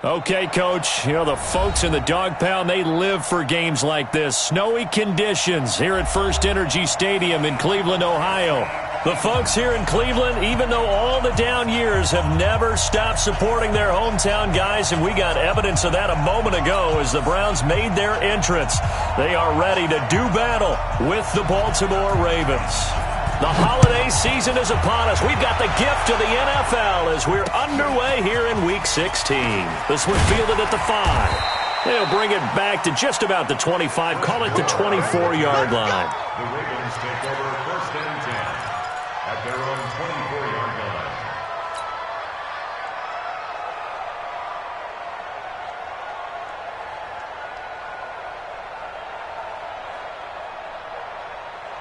Okay, Coach, you know, the folks in the dog pound, they live for games like this. Snowy conditions here at First Energy Stadium in Cleveland, Ohio. The folks here in Cleveland, even though all the down years, have never stopped supporting their hometown guys, and we got evidence of that a moment ago as the Browns made their entrance. They are ready to do battle with the Baltimore Ravens. The holiday season is upon us. We've got the gift of the NFL as we're underway here in Week 16. This one fielded at the 5. They'll bring it back to just about the 25. Call it the 24-yard line. The Ravens take over first and 10 at their own 24-yard line.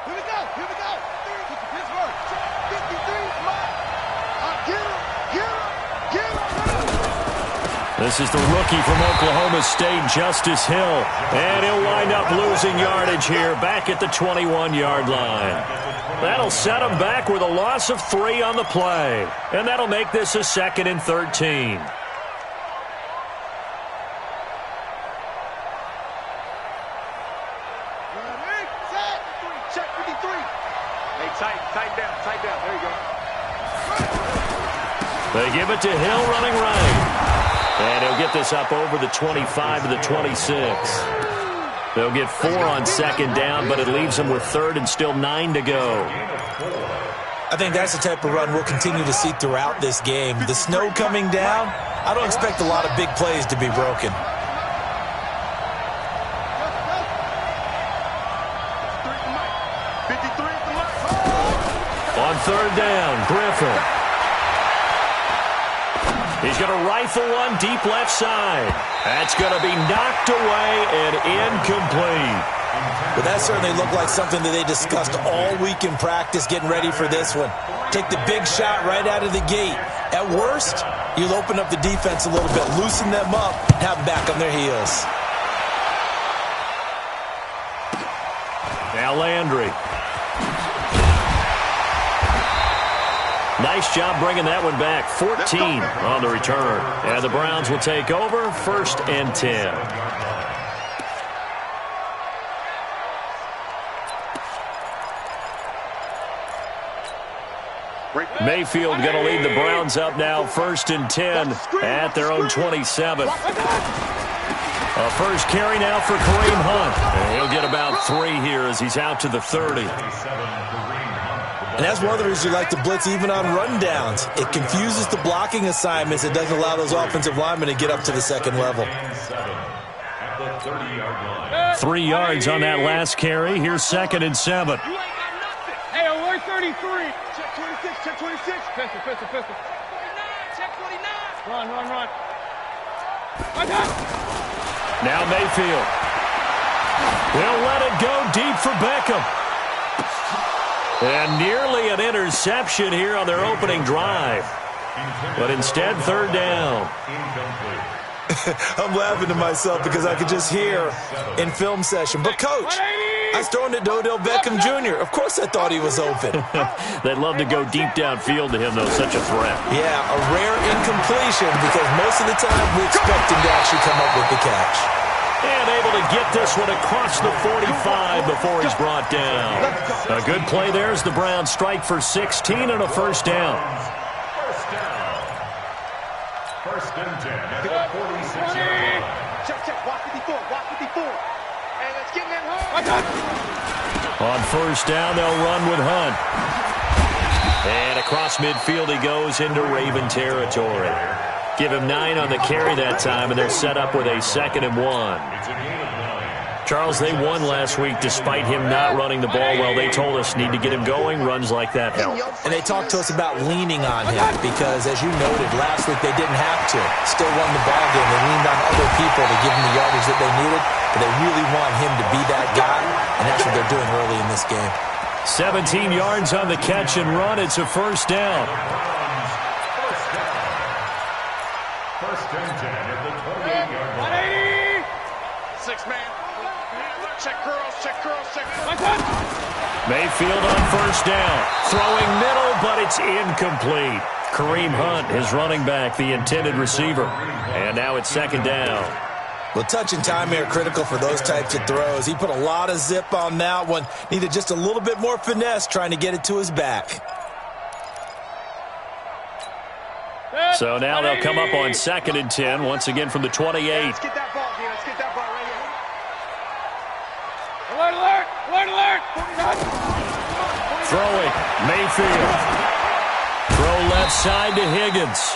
Here we go. Here we go. Pittsburgh. 53. Get him. This is the rookie from Oklahoma State, Justice Hill. And he'll wind up losing yardage here back at the 21-yard line. That'll set him back with a loss of 3 on the play. And that'll make this a 2nd and 13. Check 53. Hey, tight down. There you go. They give it to Hill running right. And he'll get this up over the 25 to the 26. They'll get 4 on 2nd down, but it leaves them with 3rd and still 9 to go. I think that's the type of run we'll continue to see throughout this game. The snow coming down, I don't expect a lot of big plays to be broken. On 3rd down, Griffin. He's going to rifle one deep left side. That's going to be knocked away and incomplete. But that certainly looked like something that they discussed all week in practice getting ready for this one. Take the big shot right out of the gate. At worst, you'll open up the defense a little bit, loosen them up, have them back on their heels. Now Landry. Nice job bringing that one back. 14 on the return. And the Browns will take over 1st and 10. Mayfield going to lead the Browns up now 1st and 10 at their own 27. A first carry now for Kareem Hunt. And he'll get about 3 here as he's out to the 30. And that's one of the reasons you like to blitz even on rundowns. It confuses the blocking assignments. It doesn't allow those offensive linemen to get up to the 2nd level. 3 yards on that last carry. Here's 2nd and 7. Hey, alert 33. Check 26. Check 26. Pistol. Check 49. Run. Now Mayfield. They'll let it go deep for Beckham. And nearly an interception here on their opening drive. But instead, 3rd down. I'm laughing to myself because I could just hear in film session. But, Coach, I was throwing it to Odell Beckham Jr. Of course I thought he was open. They'd love to go deep downfield to him, though, such a threat. Yeah, a rare incompletion because most of the time we expect him to actually come up with the catch. And able to get this one across the 45 before he's brought down. A good play there as the Browns strike for 16 and a 1st down. First and 10 at the 46-yard line. Check. Walk 54. Hey, let's get in that hole. On 1st down, they'll run with Hunt. And across midfield he goes into Raven territory. Give him 9 on the carry that time, and they're set up with a 2nd and 1. Charles, they won last week despite him not running the ball well. They told us need to get him going. Runs like that help. And they talked to us about leaning on him because, as you noted, last week they didn't have to. Still won the ball game. They leaned on other people to give them the yardage that they needed, but they really want him to be that guy, and that's what they're doing early in this game. 17 yards on the catch and run. It's a 1st down. First and 10 at the 28-yard line. 6 man. Check girls, check girls, check. Mayfield on first down. Throwing middle, but it's incomplete. Kareem Hunt, his running back, the intended receiver. And now it's second down. Well, touch and time here critical for those types of throws. He put a lot of zip on that one. Needed just a little bit more finesse trying to get it to his back. So now they'll come up on 2nd and 10, once again from the 28. Let's get that ball, Gene. Let's get that ball right here. Alert, alert, alert, alert. Throwing, Mayfield. Throw left side to Higgins.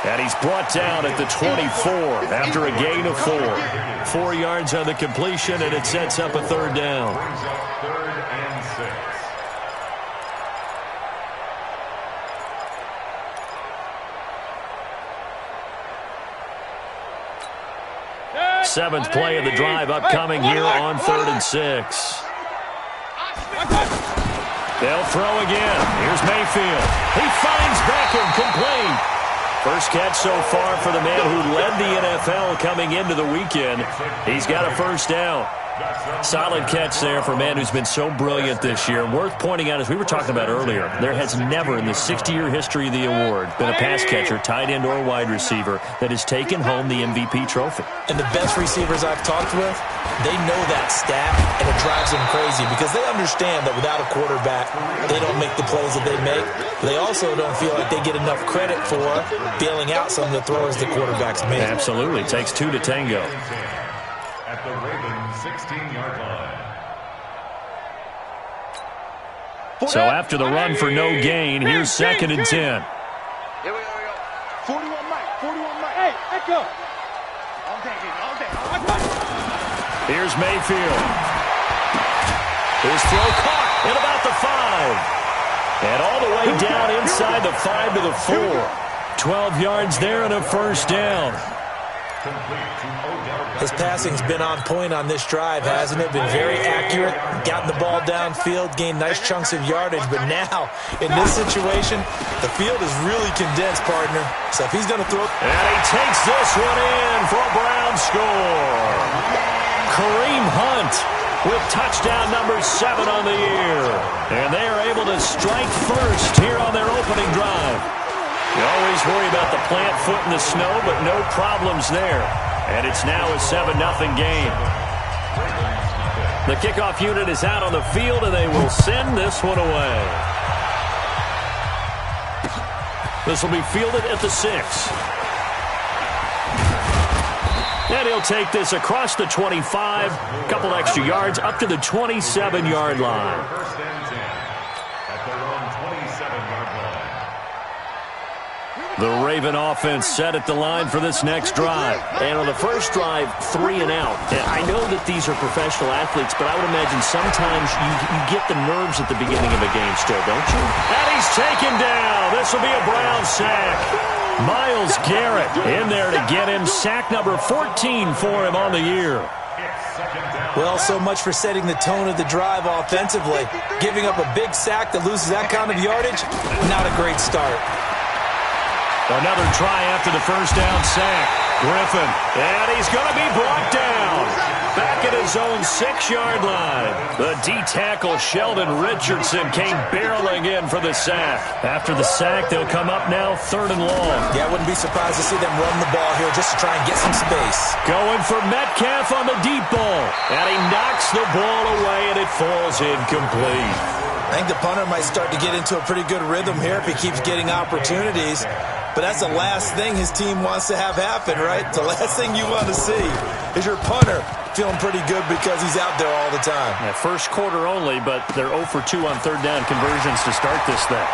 And he's brought down at the 24 after a gain of 4. 4 yards on the completion, and it sets up a third down. Brings up 3rd and 6. 7th play of the drive upcoming here on 3rd and 6. They'll throw again. Here's Mayfield. He finds Beckham, complete. First catch so far for the man who led the NFL coming into the weekend. He's got a first down. Solid catch there for a man who's been so brilliant this year. Worth pointing out, as we were talking about earlier, there has never in the 60-year history of the award been a pass catcher, tight end, or wide receiver that has taken home the MVP trophy. And the best receivers I've talked with, they know that stat, and it drives them crazy because they understand that without a quarterback, they don't make the plays that they make. They also don't feel like they get enough credit for bailing out some of the throws the quarterbacks make. Absolutely. It takes 2 to tango. At the Ravens 16-yard line. So after the run for no gain, here's 2nd and 10. Here we go, 41 Mike, 41 Mike. Hey, echo. All day, all day. Here's Mayfield. His throw caught at about the 5. And all the way down inside the 5 to the 4. 12 yards there and a first down. His passing's been on point on this drive, hasn't it? Been very accurate, gotten the ball downfield, gained nice chunks of yardage. But now, in this situation, the field is really condensed, partner. So if he's going to throw... And he takes this one in for a Brown score. Kareem Hunt with touchdown number 7 on the year. And they are able to strike first here on their opening drive. You always worry about the plant foot in the snow, but no problems there. And it's now a 7-0 game. The kickoff unit is out on the field, and they will send this one away. This will be fielded at the 6. And he'll take this across the 25, a couple extra yards, up to the 27-yard line. First and 10 at their own 27-yard line. The Raven offense set at the line for this next drive. And on the first drive, 3 and out. And I know that these are professional athletes, but I would imagine sometimes you get the nerves at the beginning of a game still, don't you? And he's taken down. This will be a Brown sack. Myles Garrett in there to get him. Sack number 14 for him on the year. Well, so much for setting the tone of the drive offensively. Giving up a big sack that loses that kind of yardage, not a great start. Another try after the first down sack. Griffin, and he's going to be brought down. Back at his own 6-yard line. The D-tackle Sheldon Richardson came barreling in for the sack. After the sack, they'll come up now 3rd and long. Yeah, I wouldn't be surprised to see them run the ball here just to try and get some space. Going for Metcalf on the deep ball. And he knocks the ball away, and it falls incomplete. I think the punter might start to get into a pretty good rhythm here if he keeps getting opportunities. But that's the last thing his team wants to have happen, right? The last thing you want to see is your punter feeling pretty good because he's out there all the time. Yeah, first quarter only, but they're 0 for 2 on 3rd down conversions to start this thing.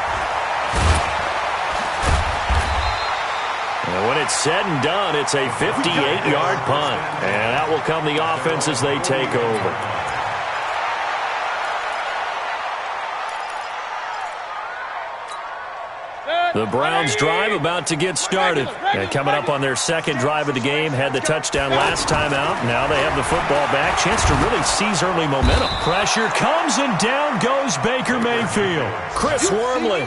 And when it's said and done, it's a 58-yard punt. And out will come the offense as they take over. The Browns drive about to get started. And coming up on their 2nd drive of the game, had the touchdown last time out. Now they have the football back. Chance to really seize early momentum. Pressure comes, and down goes Baker Mayfield. Chris Wormley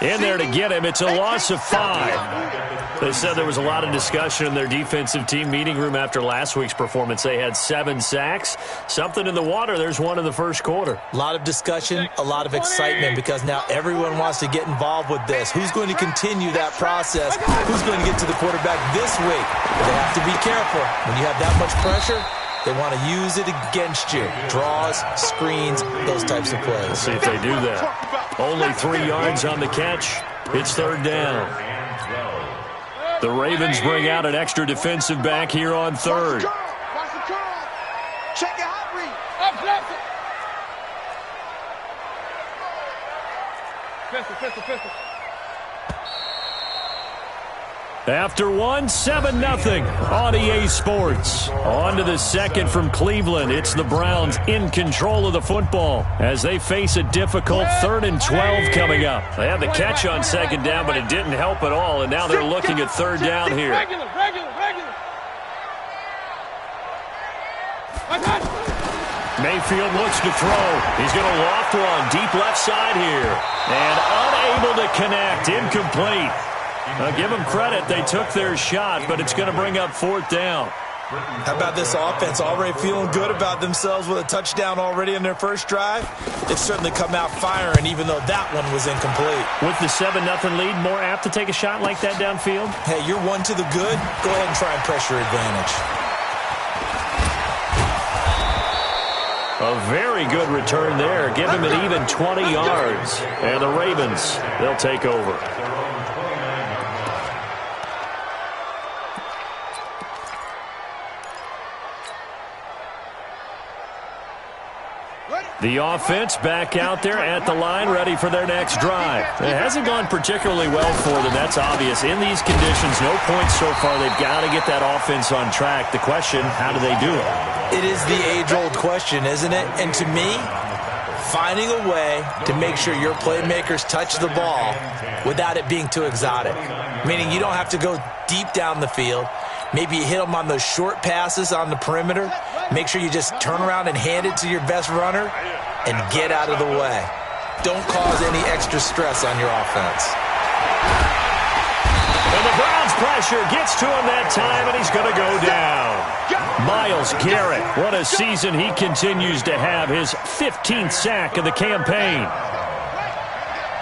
In there to get him. It's a loss of 5. They said there was a lot of discussion in their defensive team meeting room after last week's performance. They had 7 sacks. Something in the water. There's one in the first quarter. A lot of discussion, a lot of excitement, because now everyone wants to get involved with this. Who's going to continue that process? Who's going to get to the quarterback this week? They have to be careful. When you have that much pressure, they want to use it against you. Draws, screens, those types of plays. Let's see if they do that. Only 3 yards on the catch. It's third down. The Ravens bring out an extra defensive back here on third. Check it out, read. Pistol. After one, 7-0 on EA Sports. On to the second from Cleveland. It's the Browns in control of the football as they face a difficult 3rd and 12 coming up. They had the catch on second down, but it didn't help at all, and now they're looking at third down here. Regular. Mayfield looks to throw. He's going to loft one deep left side here. And unable to connect. Incomplete. Give them credit. They took their shot, but it's going to bring up 4th down. How about this offense? Already feeling good about themselves with a touchdown already in their first drive. They've certainly come out firing, even though that one was incomplete. With the 7-0 lead, more apt to take a shot like that downfield? Hey, you're one to the good. Go ahead and try and pressure advantage. A very good return there. Give him an even 20 yards. And the Ravens, they'll take over. The offense back out there at the line, ready for their next drive. It hasn't gone particularly well for them. That's obvious. In these conditions, no points so far. They've got to get that offense on track. The question, how do they do it? It is the age-old question, isn't it? And to me, finding a way to make sure your playmakers touch the ball without it being too exotic. Meaning you don't have to go deep down the field. Maybe you hit them on those short passes on the perimeter. Make sure you just turn around and hand it to your best runner and get out of the way. Don't cause any extra stress on your offense. And the Browns pressure gets to him that time, and he's going to go down. Myles Garrett, what a season he continues to have. His 15th sack of the campaign.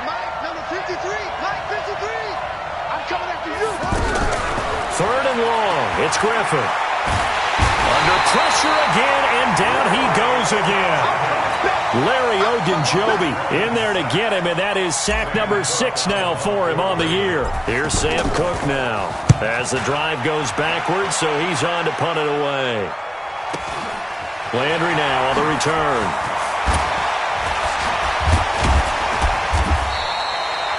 Mike, number 53. Mike, 53. I'm coming after you. 3rd and long. It's Griffin. Under pressure again, and down he goes again. Larry Ogunjobi in there to get him, and that is sack number 6 now for him on the year. Here's Sam Cook now as the drive goes backwards, so he's on to punt it away. Landry now on the return.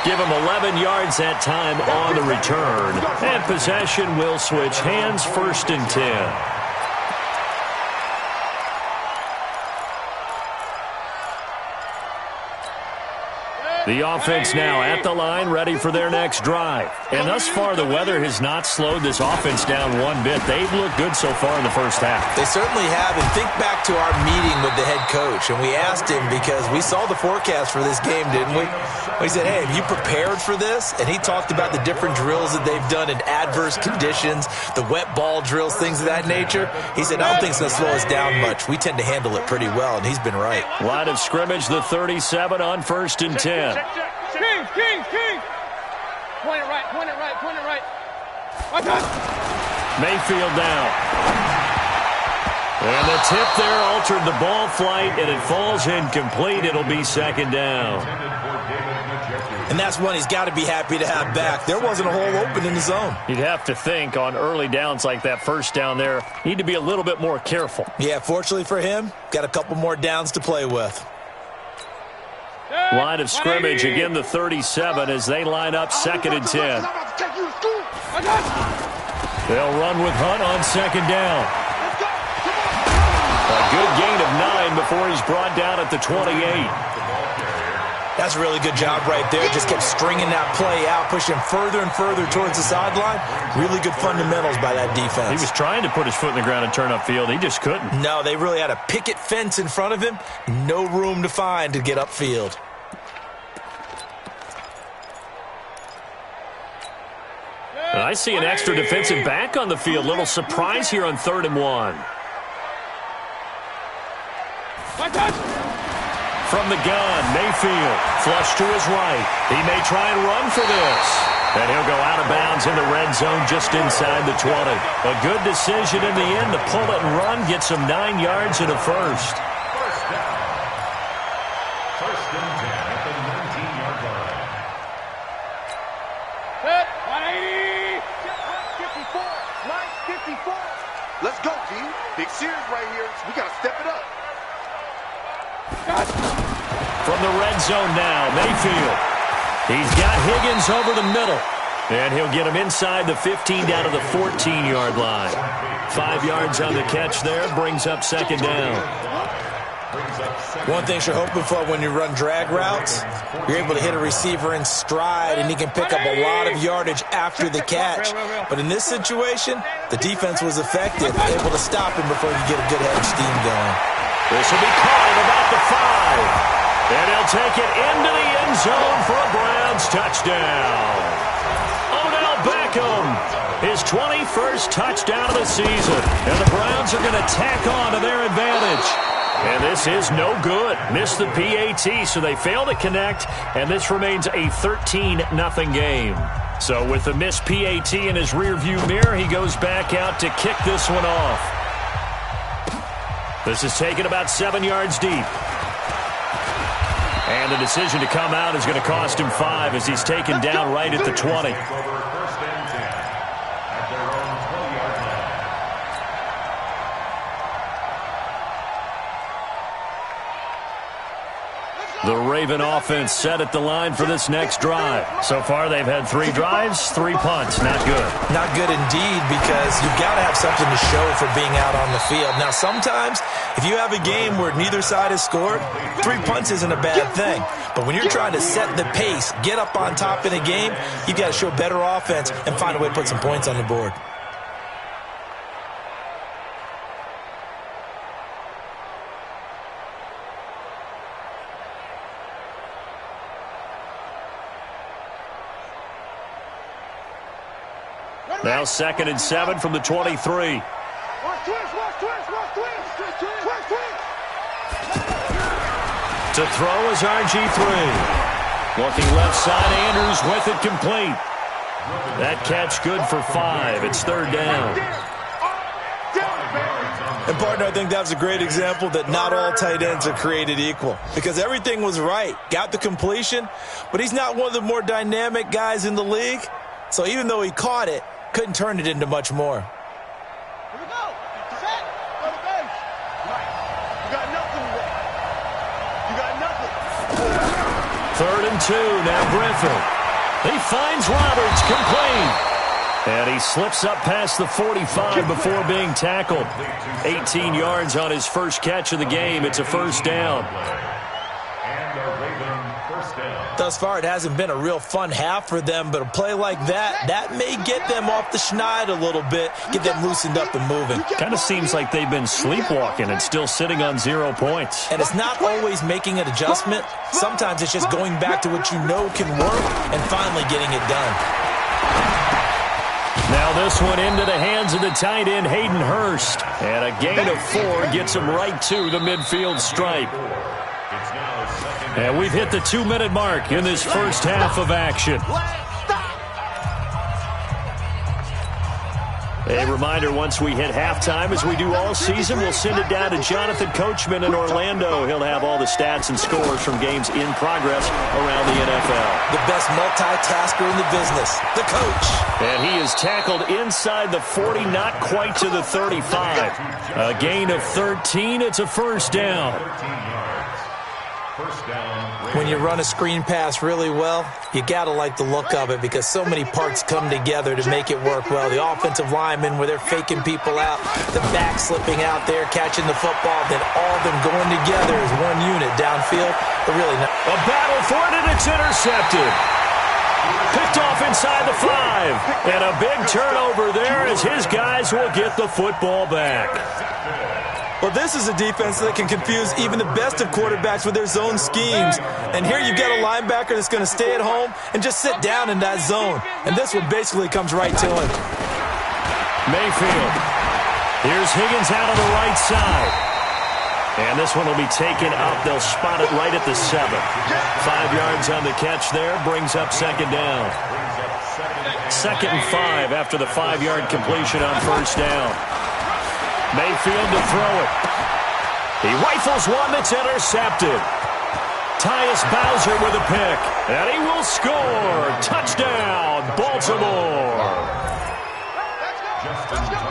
Give him 11 yards that time on the return. And possession will switch hands, 1st and 10. The offense now at the line, ready for their next drive. And thus far, the weather has not slowed this offense down one bit. They've looked good so far in the first half. They certainly have. And think back to our meeting with the head coach. And we asked him, because we saw the forecast for this game, didn't we? We said, hey, have you prepared for this? And he talked about the different drills that they've done in adverse conditions, the wet ball drills, things of that nature. He said, I don't think it's going to slow us down much. We tend to handle it pretty well, and he's been right. Line of scrimmage, the 37 on 1st and 10. King. Point it right. Mayfield down. And the tip there altered the ball flight, and it falls incomplete. It'll be 2nd down. And that's one he's got to be happy to have back. There wasn't a hole open in the zone. You'd have to think on early downs like that, 1st down there, need to be a little bit more careful. Yeah, fortunately for him, got a couple more downs to play with. Line of scrimmage, again the 37 as they line up 2nd and 10. They'll run with Hunt on 2nd down. A good gain of 9 before he's brought down at the 28. That's a really good job right there. Just kept stringing that play out, pushing further and further towards the sideline. Really good fundamentals by that defense. He was trying to put his foot in the ground and turn upfield. He just couldn't. No, they really had a picket fence in front of him. No room to find to get upfield. I see an extra defensive back on the field. Little surprise here on 3rd and 1. From the gun, Mayfield, flush to his right. He may try and run for this. And he'll go out of bounds in the red zone just inside the 20. A good decision in the end to pull it and run, gets him 9 yards and a first. First down. 1st and 10 at the 19-yard line. Set, 180. 54. Line 54. Let's go, team. Big series right here. We got to step it up. From the red zone now, Mayfield. He's got Higgins over the middle. And he'll get him inside the 15 down to the 14-yard line. 5 yards on the catch there, brings up 2nd down. One thing you're hoping for when you run drag routes, you're able to hit a receiver in stride, and he can pick up a lot of yardage after the catch. But in this situation, the defense was effective, able to stop him before you get a good head of steam going. This will be caught at about the 5. And he'll take it into the end zone for a Browns touchdown. Odell Beckham, his 21st touchdown of the season. And the Browns are going to tack on to their advantage. And this is no good. Missed the PAT, so they fail to connect. And this remains a 13-0 game. So with the missed PAT in his rearview mirror, he goes back out to kick this one off. This is taken about 7 yards deep. And the decision to come out is going to cost him 5 as he's taken down right at the 20. Over 1st and 10 at their own 20-yard line. The Raven offense set at the line for this next drive. So far, they've had 3 drives, 3 punts. Not good. Not good indeed, because you've got to have something to show for being out on the field. Now, sometimes, if you have a game where neither side has scored, 3 punts isn't a bad thing. But when you're trying to set the pace, get up on top in a game, you've got to show better offense and find a way to put some points on the board. Now 2nd and 7 from the 23. Watch twist, watch twist, watch twist, twist, twist, twist. To throw is RG3. Looking left side, Andrews with it complete. That catch good for 5. It's 3rd down. And, partner, I think that was a great example that not all tight ends are created equal, because everything was right. Got the completion, but he's not one of the more dynamic guys in the league. So even though he caught it, couldn't turn it into much more. Here we go. Set. Go to base. Right. You got nothing today. You got nothing. 3rd and 2. Now Griffin. He finds Roberts complete. And he slips up past the 45 before being tackled. 18 yards on his first catch of the game. It's a 1st down. And a Raven 1st down. Thus far, it hasn't been a real fun half for them, but a play like that may get them off the schneid a little bit, get them loosened up and moving. Kind of seems like they've been sleepwalking and still sitting on 0 points. And it's not always making an adjustment. Sometimes it's just going back to what you know can work and finally getting it done. Now this one into the hands of the tight end, Hayden Hurst. And a gain of 4 gets him right to the midfield stripe. It's now 2nd And we've hit the 2-minute mark in this first half of action. A reminder, once we hit halftime, as we do all season, we'll send it down to Jonathan Coachman in Orlando. He'll have all the stats and scores from games in progress around the NFL. The best multitasker in the business, the coach. And he is tackled inside the 40, not quite to the 35. A gain of 13, it's a 1st down. 13 yards. 1st down. When you run a screen pass really well, you got to like the look of it because so many parts come together to make it work well. The offensive linemen, where they're faking people out, the back slipping out there, catching the football, then all of them going together as one unit downfield. But really not. A battle for it, and it's intercepted. Picked off inside the 5. And a big turnover there as his guys will get the football back. Well, this is a defense that can confuse even the best of quarterbacks with their zone schemes. And here you've got a linebacker that's going to stay at home and just sit down in that zone. And this one basically comes right to him. Mayfield. Here's Higgins out on the right side. And this one will be taken up. They'll spot it right at the 7. 5 yards on the catch there. Brings up second down. 2nd and 5 after the 5-yard completion on first down. Mayfield to throw it. He rifles one that's intercepted. Tyus Bowser with a pick. And he will score. Touchdown, Baltimore.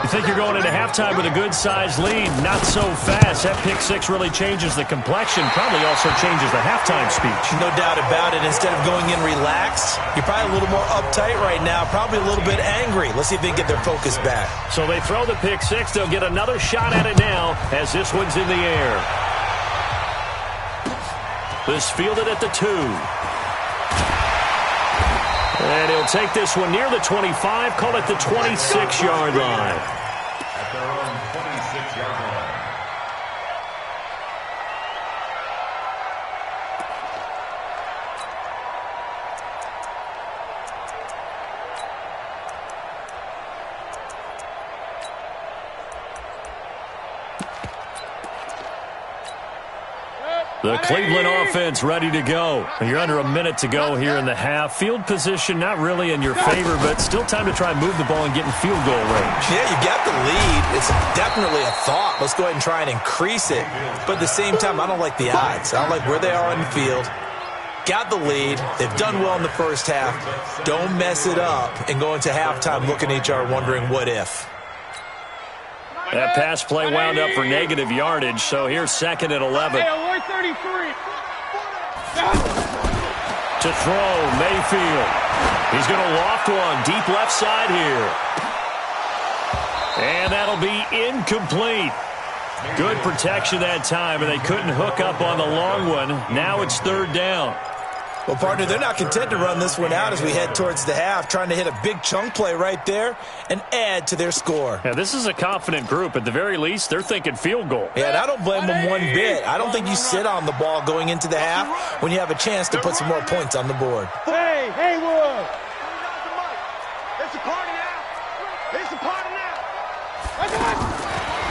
You think you're going into halftime with a good-sized lead. Not so fast. That pick 6 really changes the complexion. Probably also changes the halftime speech. No doubt about it. Instead of going in relaxed, you're probably a little more uptight right now. Probably a little bit angry. Let's see if they can get their focus back. So they throw the pick 6. They'll get another shot at it now as this one's in the air. This fielded at the 2. And he'll take this one near the 25, call it the 26-yard line. At their own 26-yard line. The Cleveland offense ready to go. You're under a minute to go here in the half. Field position not really in your favor, but still time to try and move the ball and get in field goal range. Yeah, you got the lead. It's definitely a thought. Let's go ahead and try and increase it. But at the same time, I don't like the odds. I don't like where they are on the field. Got the lead. They've done well in the first half. Don't mess it up and go into halftime looking at each other wondering what if. That pass play wound up for negative yardage, so here's 2nd and 11. To throw, Mayfield. He's going to loft one deep left side here. And that'll be incomplete. Good protection that time, and they couldn't hook up on the long one. Now it's 3rd down. Well, partner, they're not content to run this one out as we head towards the half, trying to hit a big chunk play right there and add to their score. Yeah, this is a confident group. At the very least, they're thinking field goal. Yeah, and I don't blame them one bit. I don't think you sit on the ball going into the half when you have a chance to put some more points on the board. Hey, Haywood! It's a party now! It's a party now!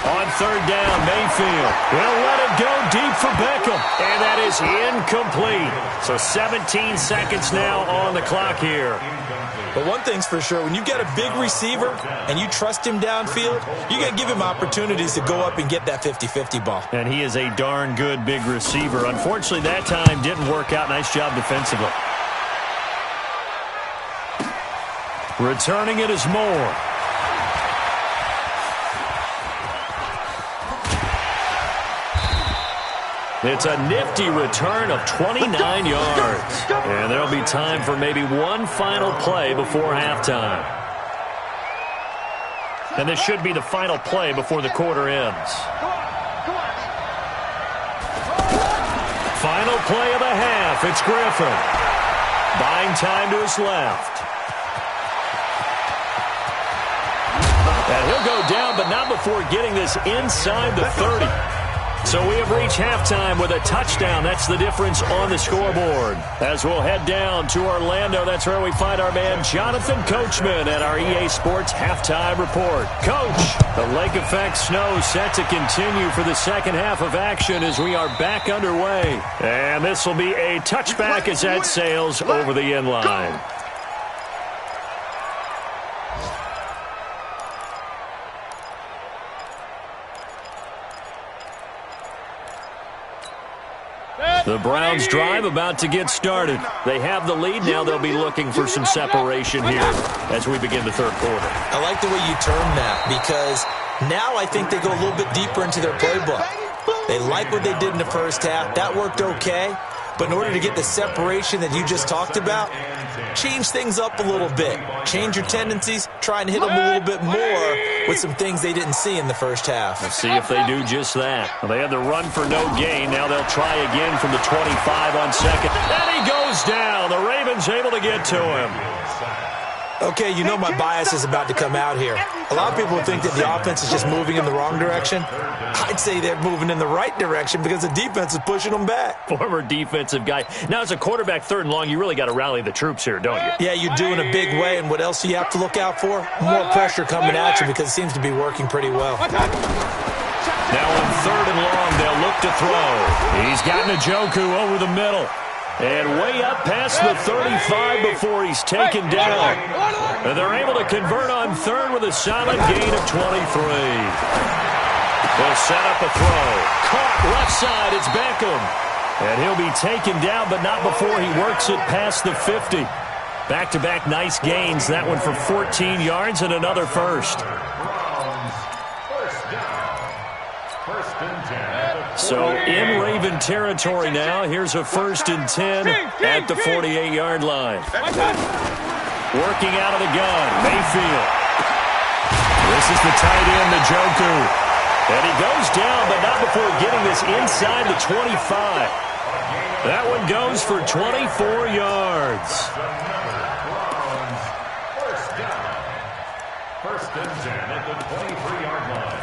On 3rd down, Mayfield will let it go deep for Beckham. And that is incomplete. So 17 seconds now on the clock here. But one thing's for sure, when you've got a big receiver and you trust him downfield, you got to give him opportunities to go up and get that 50-50 ball. And he is a darn good big receiver. Unfortunately, that time didn't work out. Nice job defensively. Returning it is Moore. It's a nifty return of 29 yards. And there'll be time for maybe one final play before halftime. And this should be the final play before the quarter ends. Final play of the half. It's Griffin. Buying time to his left. And he'll go down, but not before getting this inside the 30. So we have reached halftime with a touchdown. That's the difference on the scoreboard. As we'll head down to Orlando, that's where we find our man Jonathan Coachman at our EA Sports Halftime Report. Coach, the lake effect snow set to continue for the second half of action as we are back underway. And this will be a touchback as that sails over the end line. The Browns drive about to get started. They have the lead. Now they'll be looking for some separation here as we begin the third quarter. I like the way you term that because now I think they go a little bit deeper into their playbook. They like what they did in the first half. That worked okay. But in order to get the separation that you just talked about, change things up a little bit. Change your tendencies. Try and hit them a little bit more with some things they didn't see in the first half. Let's see if they do just that. Well, they had the run for no gain. Now they'll try again from the 25 on second. And he goes down. The Ravens able to get to him. Okay, you know my bias is about to come out here. A lot of people think that the offense is just moving in the wrong direction. I'd say they're moving in the right direction because the defense is pushing them back. Former defensive guy. Now, as a quarterback, 3rd and long, you really got to rally the troops here, don't you? Yeah, you do in a big way, and what else do you have to look out for? More pressure coming at you because it seems to be working pretty well. Now on 3rd and long, they'll look to throw. He's got Njoku over the middle. And way up past the 35 before he's taken down. And they're able to convert on 3rd with a solid gain of 23. They'll set up a throw. Caught left side, it's Beckham. And he'll be taken down, but not before he works it past the 50. Back-to-back nice gains. That one for 14 yards and another first. So in Raven territory now. Here's a 1st and 10 at the 48-yard line. Working out of the gun, Mayfield. This is the tight end, Njoku. And he goes down, but not before getting this inside the 25. That one goes for 24 yards. 1st and 10 at the 23-yard line.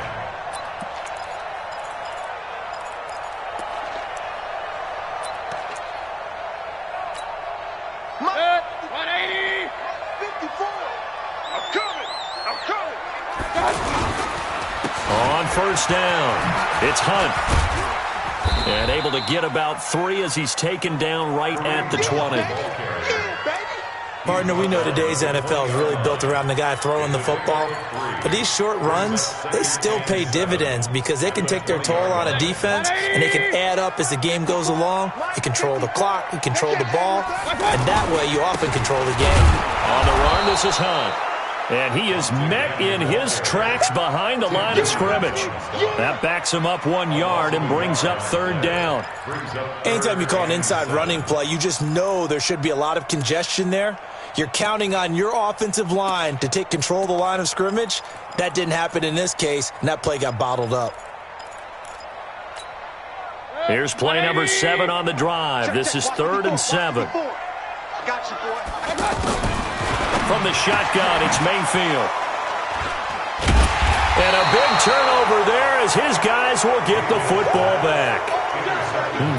On 1st down, it's Hunt. And able to get about 3 as he's taken down right at the 20. Partner, we know today's NFL is really built around the guy throwing the football. But these short runs, they still pay dividends because they can take their toll on a defense and they can add up as the game goes along. You control the clock, you control the ball, and that way you often control the game. On the run, this is Hunt. And he is met in his tracks behind the line of scrimmage. That backs him up 1 yard and brings up 3rd down. Anytime you call an inside running play, you just know there should be a lot of congestion there. You're counting on your offensive line to take control of the line of scrimmage. That didn't happen in this case, and that play got bottled up. Here's play number 7 on the drive. This is 3rd and 7. Got you, boy. From the shotgun, it's Mayfield. And a big turnover there as his guys will get the football back.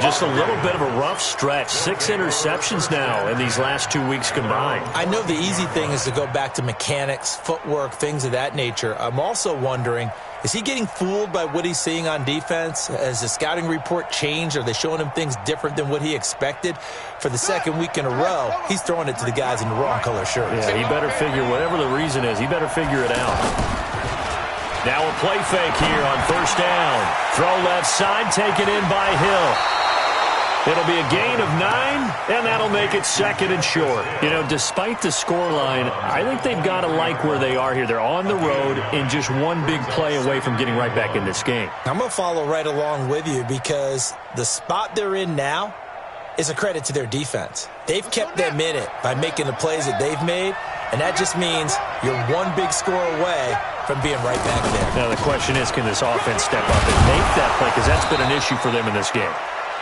Just a little bit of a rough stretch. 6 interceptions now in these last 2 weeks combined. I know the easy thing is to go back to mechanics, footwork, things of that nature. I'm also wondering, is he getting fooled by what he's seeing on defense? Has the scouting report changed? Are they showing him things different than what he expected? For the 2nd week in a row, he's throwing it to the guys in the wrong color shirts. Yeah, he better figure, whatever the reason is, he better figure it out. Now a play fake here on 1st down. Throw left side, taken in by Hill. It'll be a gain of 9, and that'll make it 2nd and short. You know, despite the scoreline, I think they've got to like where they are here. They're on the road and just one big play away from getting right back in this game. I'm going to follow right along with you because the spot they're in now is a credit to their defense. They've kept them in it by making the plays that they've made, and that just means you're one big score away from being right back there. Now the question is, can this offense step up and make that play? Because that's been an issue for them in this game.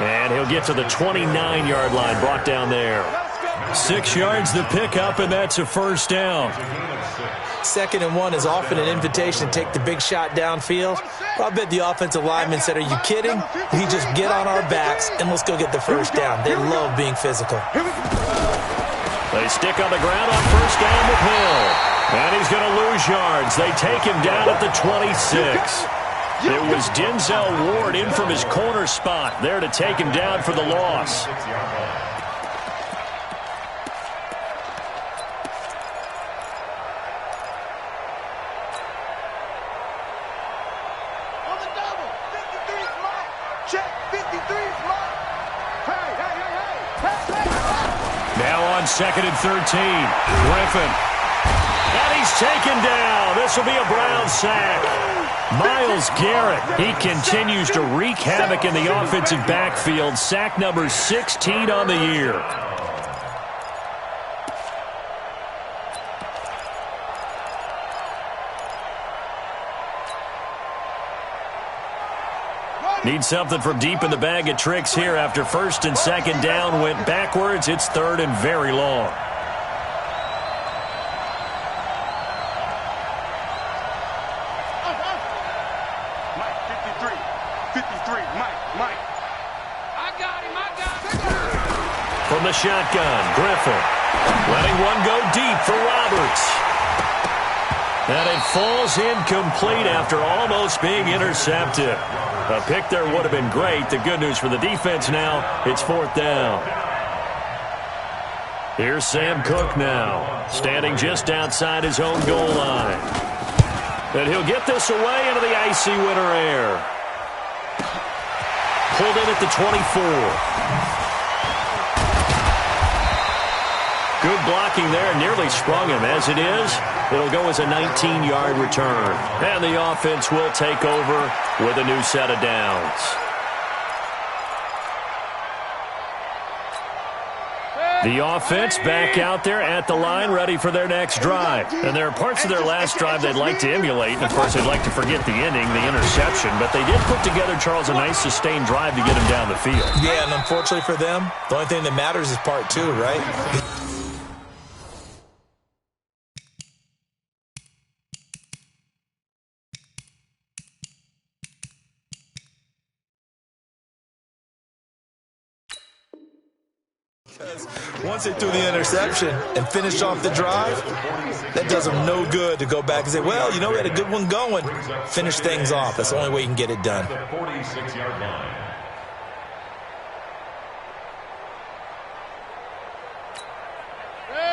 And he'll get to the 29-yard line, brought down there. 6 yards to pick up, and that's a 1st down. 2nd and 1 is often an invitation to take the big shot downfield. Well, I bet the offensive lineman said, are you kidding? We just get on our backs, and let's go get the 1st down. They love being physical. They stick on the ground on 1st down with Hill. And he's going to lose yards. They take him down at the 26. It was Denzel Ward in from his corner spot there to take him down for the loss. On the double. 53 is mine. Check. 53 is mine. Hey. Now on 2nd and 13. Griffin. And he's taken down. This will be a Brown sack. Myles Garrett, he continues to wreak havoc in the offensive backfield. Sack number 16 on the year. Need something from deep in the bag of tricks here after 1st and 2nd down went backwards. It's 3rd and very long. the shotgun. Griffin letting one go deep for Roberts. And it falls incomplete after almost being intercepted. A pick there would have been great. The good news for the defense now, it's 4th down. Here's Sam Cook now, standing just outside his own goal line. And he'll get this away into the icy winter air. Pulled in at the 24. Good blocking there, nearly sprung him. As it is, it'll go as a 19-yard return. And the offense will take over with a new set of downs. The offense back out there at the line, ready for their next drive. And there are parts of their last drive they'd like to emulate. And, of course, they'd like to forget the ending, the interception. But they did put together, Charles, a nice sustained drive to get him down the field. Yeah, and unfortunately for them, the only thing that matters is part 2, right? Once they threw the interception and finished off the drive, that does them no good to go back and say, well, you know, we had a good one going. Finish things off. That's the only way you can get it done.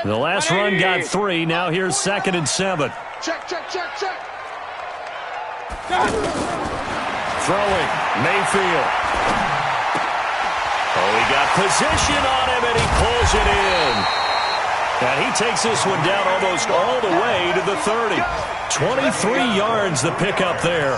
The last run got 3. Now here's 2nd and 7. Check. Throwing, Mayfield. Oh, he got position on him, and he pulls it in. And he takes this one down almost all the way to the 30. 23 yards the pickup there.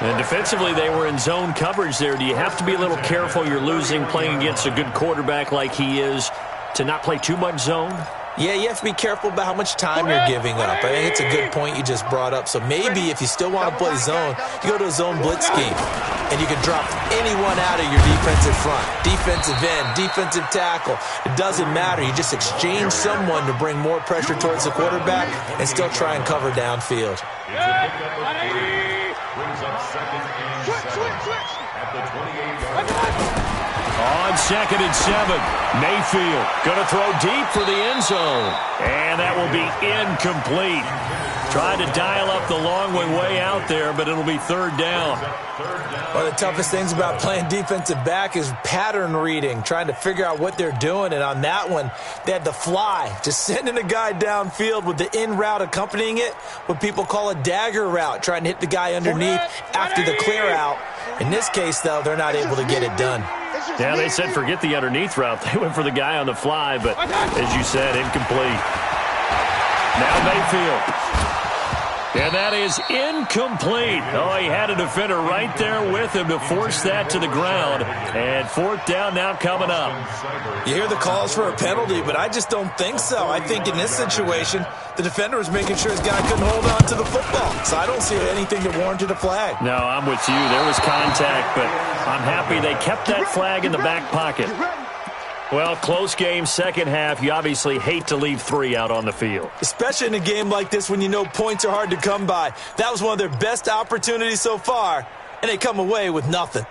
And defensively, they were in zone coverage there. Do you have to be a little careful? You're losing playing against a good quarterback like he is to not play too much zone? Yeah, you have to be careful about how much time you're giving up. I think it's a good point you just brought up. So maybe if you still want to play zone, you go to a zone blitz scheme. And you can drop anyone out of your defensive front. Defensive end, defensive tackle. It doesn't matter. You just exchange someone to bring more pressure towards the quarterback and still try and cover downfield. Switch. At the 28-yard line. On 2nd and 7, Mayfield going to throw deep for the end zone. And that will be incomplete. Tried to dial up the long way out there, but it'll be 3rd down. One of the toughest things about playing defensive back is pattern reading, trying to figure out what they're doing. And on that one, they had the fly, just sending a guy downfield with the in route accompanying it, what people call a dagger route, trying to hit the guy underneath after the clear out. In this case, though, they're not able to get it done. Yeah, they said forget the underneath route. They went for the guy on the fly, but as you said, incomplete. Now Mayfield. And that is incomplete. Oh, he had a defender right there with him to force that to the ground. And 4th down now coming up. You hear the calls for a penalty, but I just don't think so. I think in this situation, the defender was making sure his guy couldn't hold on to the football. So I don't see anything that warranted a flag. No, I'm with you. There was contact, but I'm happy they kept that flag in the back pocket. Well, close game, second half. You obviously hate to leave 3 out on the field. Especially in a game like this when you know points are hard to come by. That was one of their best opportunities so far, and they come away with nothing.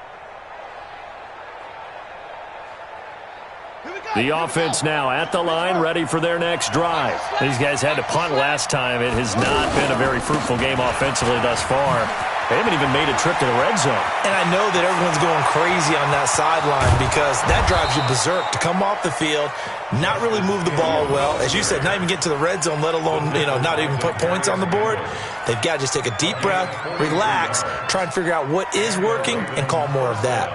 The offense now at the line, ready for their next drive. These guys had to punt last time. It has not been a very fruitful game offensively thus far. They haven't even made a trip to the red zone. And I know that everyone's going crazy on that sideline because that drives you berserk to come off the field, not really move the ball well. As you said, not even get to the red zone, let alone, not even put points on the board. They've got to just take a deep breath, relax, try and figure out what is working and call more of that.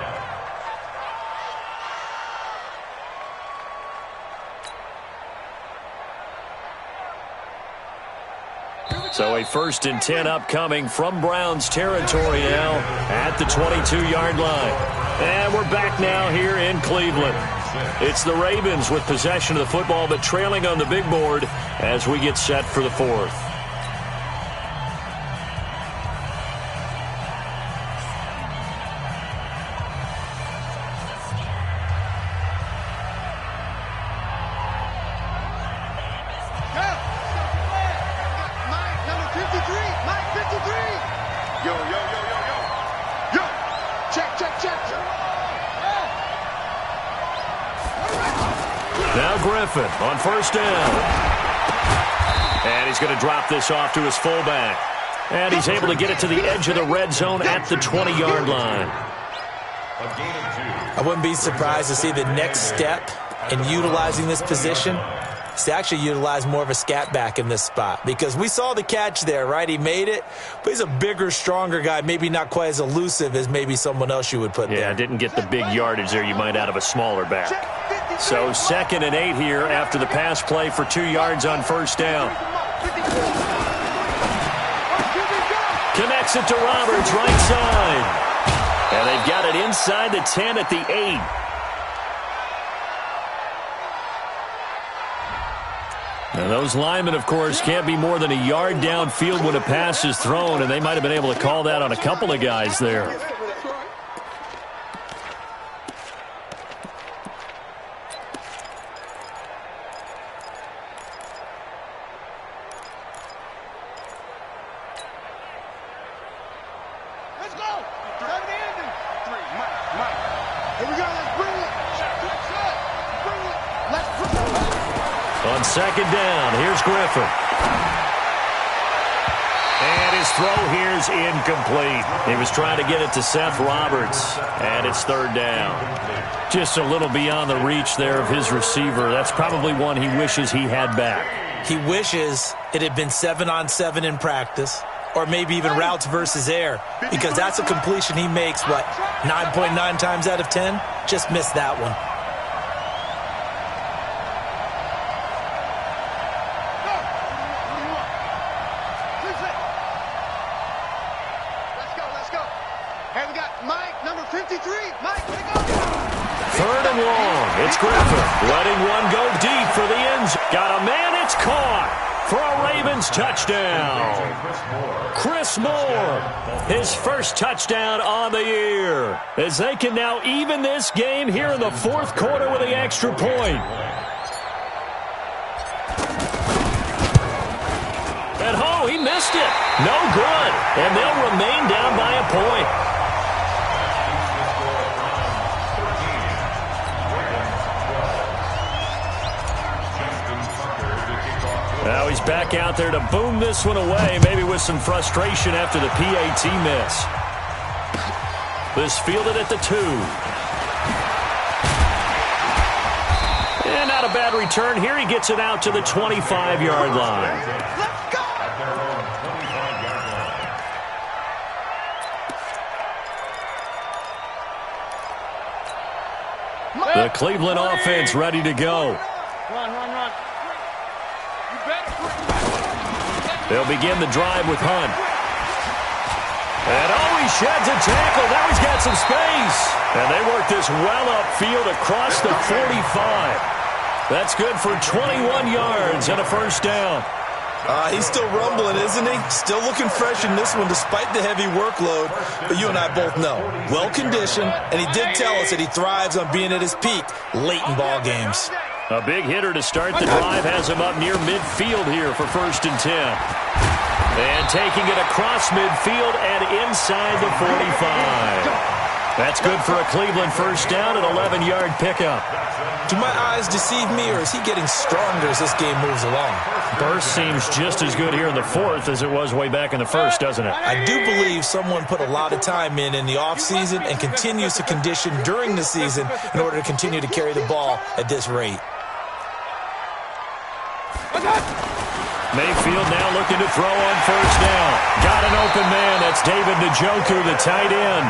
So a 1st and 10 upcoming from Browns territory now at the 22-yard line. And we're back now here in Cleveland. It's the Ravens with possession of the football, but trailing on the big board as we get set for the 4th. Now Griffin on first down. And he's going to drop this off to his fullback. And he's able to get it to the edge of the red zone at the 20-yard line. I wouldn't be surprised to see the next step in utilizing this position is to actually utilize more of a scat back in this spot, because we saw the catch there, right? He made it, but he's a bigger, stronger guy, maybe not quite as elusive as maybe someone else you would put there. Yeah, didn't get the big yardage there you might out of a smaller back. So 2nd and 8 here after the pass play for 2 yards on first down. Connects it to Roberts, right side. And they've got it inside the 10 at the 8. Now those linemen, of course, can't be more than a yard downfield when a pass is thrown, and they might have been able to call that on a couple of guys there. Let's go. Grab the ending. 3, Mike. Here we go. Let's bring it. Bring it. Let's bring it. On 2nd down, here's Griffin. And his throw here's incomplete. He was trying to get it to Seth Roberts, and it's 3rd down. Just a little beyond the reach there of his receiver. That's probably one he wishes he had back. He wishes it had been 7-on-7 in practice, or maybe even routes versus air, because that's a completion he makes, 9.9 times out of 10? Just missed that one. Let's go. Hey, we got Mike, number 53. Mike, let it go. 3rd and long. It's Griffin letting one go deep for the end zone. Got a man. It's caught for a Ravens touchdown. Chris Moore, his first touchdown on the year, as they can now even this game here in the 4th quarter with the extra point. And he missed it. No good. And they'll remain down by a point. Now he's back out there to boom this one away, maybe with some frustration after the PAT miss. This fielded at the 2. And not a bad return here. He gets it out to the 25-yard line. Let's go. The Cleveland offense ready to go. Run. You better. They'll begin the drive with Hunt. And he sheds a tackle. Now he's got some space. And they work this well upfield across the 45. That's good for 21 yards and a first down. He's still rumbling, isn't he? Still looking fresh in this one despite the heavy workload. But you and I both know, well-conditioned, and he did tell us that he thrives on being at his peak late in ball games. A big hitter to start the drive has him up near midfield here for 1st and 10. And taking it across midfield and inside the 45. That's good for a Cleveland first down, an 11-yard pickup. Do my eyes deceive me, or is he getting stronger as this game moves along? Burst seems just as good here in the 4th as it was way back in the 1st, doesn't it? I do believe someone put a lot of time in the offseason and continues to condition during the season in order to continue to carry the ball at this rate. Mayfield now looking to throw on first down. Got an open man. That's David Njoku, the tight end.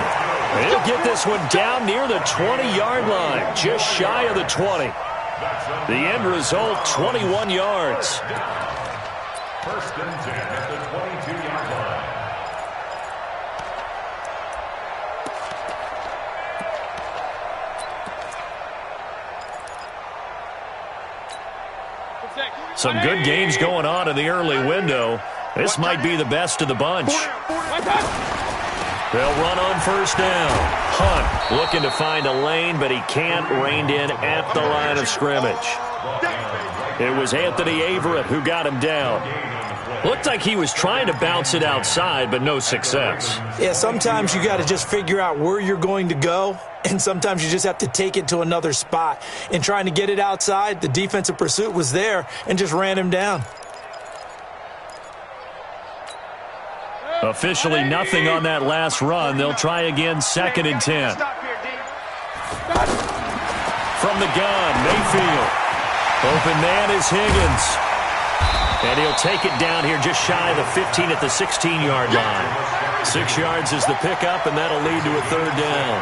He'll get this one down near the 20-yard line, just shy of the 20. The end result, 21 yards. 1st and 10 at the 22-yard line. Some good games going on in the early window. This might be the best of the bunch. They'll run on first down. Hunt looking to find a lane, but he can't. Reined in at the line of scrimmage. It was Anthony Averett who got him down. Looked like he was trying to bounce it outside, but no success. Yeah, sometimes you got to just figure out where you're going to go, and sometimes you just have to take it to another spot. In trying to get it outside, the defensive pursuit was there and just ran him down. Officially nothing on that last run. They'll try again, 2nd and 10. From the gun, Mayfield. Open man is Higgins. And he'll take it down here just shy of the 15 at the 16-yard line. 6 yards is the pickup, and that'll lead to a 3rd down.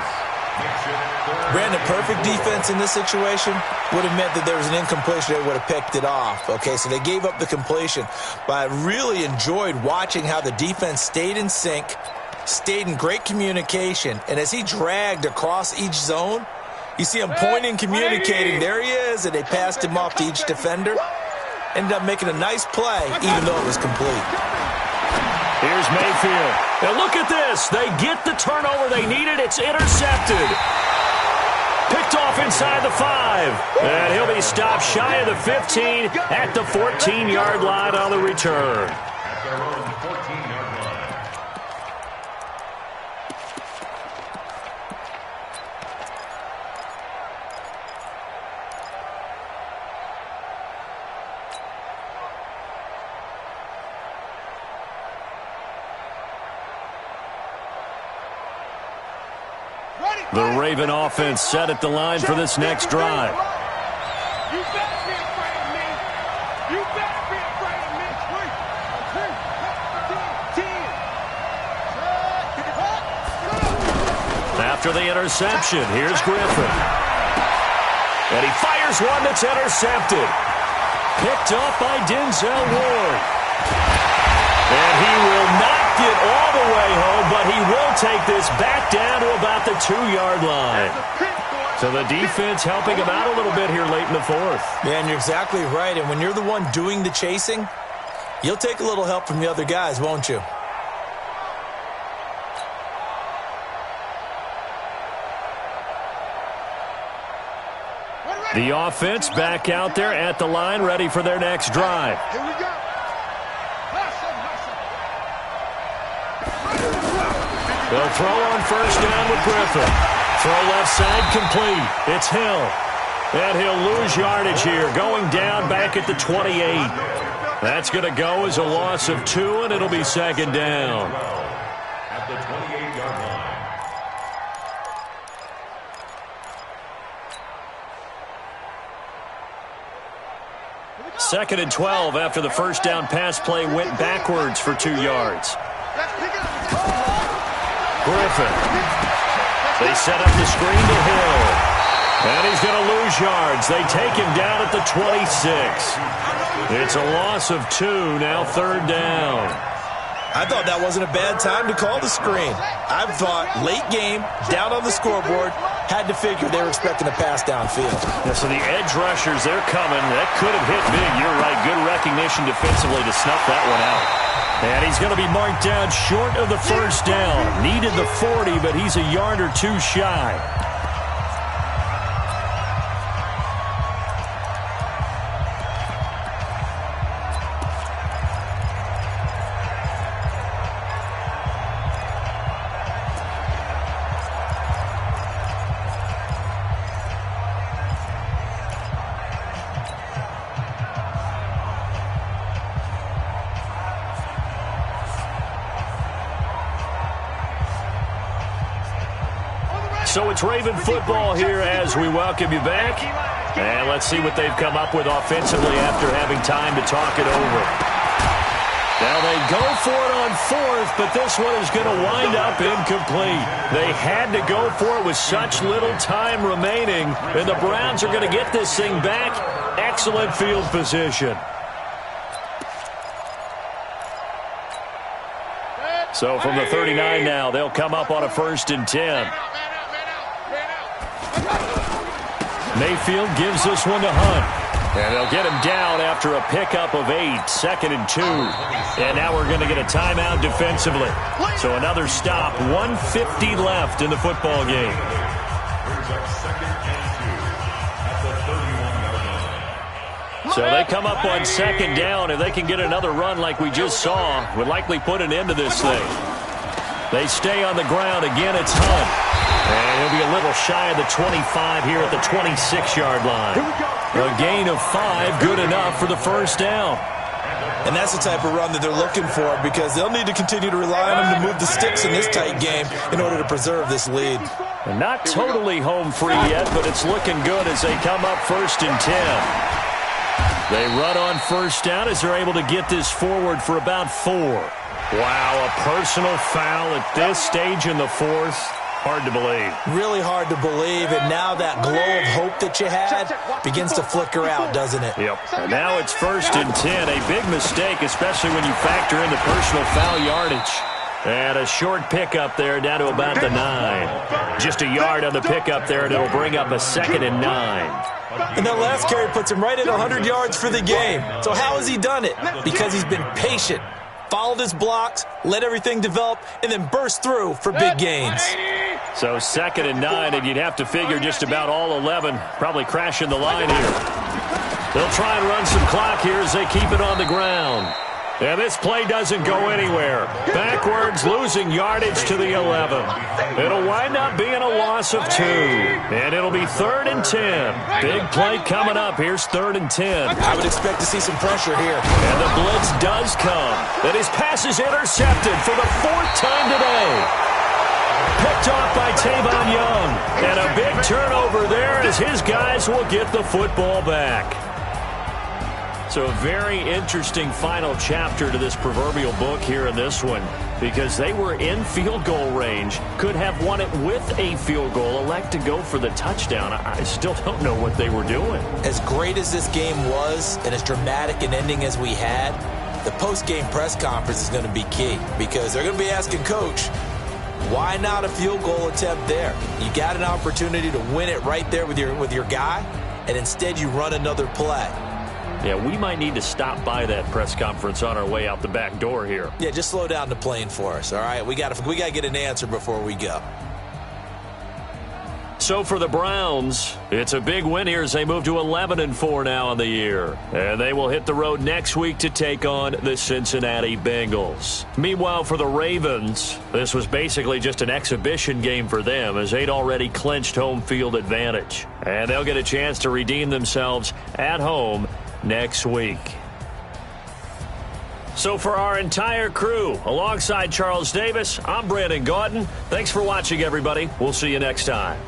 Brandon, perfect defense in this situation would have meant that there was an incompletion. They would have picked it off. Okay, so they gave up the completion. But I really enjoyed watching how the defense stayed in sync, stayed in great communication. And as he dragged across each zone, you see him pointing, communicating. There he is, and they passed him off to each defender. Ended up making a nice play, even though it was complete. Here's Mayfield. And look at this. They get the turnover they needed. It's intercepted. Picked off inside the 5. And he'll be stopped shy of the 15 at the 14-yard line on the return. At their own 14-yard line. The Raven offense set at the line for this next drive. You better be afraid of me. You better be afraid of me. 10. After the interception, here's Griffin. And he fires one that's intercepted. Picked up by Denzel Ward. And he will not get all the way home, but he will take this back down to about the 2-yard line. So the defense helping him out a little bit here late in the 4th. Man, you're exactly right. And when you're the one doing the chasing, you'll take a little help from the other guys, won't you? The offense back out there at the line, ready for their next drive. Here we go. They'll throw on 1st down with Griffin. Throw left side complete. It's Hill. And he'll lose yardage here, going down back at the 28. That's going to go as a loss of 2, and it'll be 2nd down. At the 28-yard line. 2nd and 12 after the 1st down pass play went backwards for 2 yards. Griffin. They set up the screen to Hill. And he's going to lose yards. They take him down at the 26. It's a loss of 2, now 3rd down. I thought that wasn't a bad time to call the screen. I thought late game, down on the scoreboard, had to figure they were expecting a pass downfield. Yeah, so the edge rushers, they're coming. That could have hit big. You're right. Good recognition defensively to snuff that one out. And he's going to be marked down short of the 1st down. Needed the 40, but he's a yard or 2 shy. So it's Raven football here as we welcome you back. And let's see what they've come up with offensively after having time to talk it over. Now they go for it on 4th, but this one is going to wind up incomplete. They had to go for it with such little time remaining, and the Browns are going to get this thing back. Excellent field position. So from the 39 now, they'll come up on a 1st and 10. Mayfield gives this one to Hunt. And they'll get him down after a pickup of 8, 2nd and 2. And now we're going to get a timeout defensively. So another stop, 1:50 left in the football game. Brings up 2nd and 2 at the 31-yard line. So they come up on second down. If they can get another run like we just saw, would likely put an end to this thing. They stay on the ground. Again, it's Hunt. And he'll be a little shy of the 25 here at the 26-yard line. A gain of 5, good enough for the first down. And that's the type of run that they're looking for, because they'll need to continue to rely on him to move the sticks in this tight game in order to preserve this lead. And not totally home free yet, but it's looking good as they come up 1st and 10. They run on first down as they're able to get this forward for about 4. Wow, a personal foul at this stage in the 4th. Hard to believe. Really hard to believe, and now that glow of hope that you had begins to flicker out, doesn't it? Yep. And now it's 1st and 10. A big mistake, especially when you factor in the personal foul yardage. And a short pickup there down to about the 9. Just a yard on the pickup there, and it'll bring up a 2nd and 9. And that last carry puts him right at 100 yards for the game. So how has he done it? Because he's been patient, followed his blocks, let everything develop, and then burst through for big gains. So 2nd and 9, and you'd have to figure just about all 11 probably crashing the line here. They'll try and run some clock here as they keep it on the ground. And this play doesn't go anywhere. Backwards, losing yardage to the 11. It'll wind up being a loss of 2. And it'll be 3rd and 10. Big play coming up. Here's 3rd and 10. I would expect to see some pressure here. And the blitz does come. And his pass is intercepted for the 4th time today. Picked off by Tavon Young. And a big turnover there as his guys will get the football back. So a very interesting final chapter to this proverbial book here in this one, because they were in field goal range, could have won it with a field goal, elect to go for the touchdown. I still don't know what they were doing. As great as this game was and as dramatic an ending as we had, the post-game press conference is going to be key, because they're going to be asking Coach, why not a field goal attempt there? You got an opportunity to win it right there with your guy, and instead you run another play. Yeah, we might need to stop by that press conference on our way out the back door here. Yeah, just slow down the plane for us, all right? We got to get an answer before we go. So for the Browns, it's a big win here as they move to 11-4 now on the year. And they will hit the road next week to take on the Cincinnati Bengals. Meanwhile, for the Ravens, this was basically just an exhibition game for them as they'd already clinched home field advantage. And they'll get a chance to redeem themselves at home next week. So for our entire crew, alongside Charles Davis, I'm Brandon Gaudin. Thanks for watching, everybody. We'll see you next time.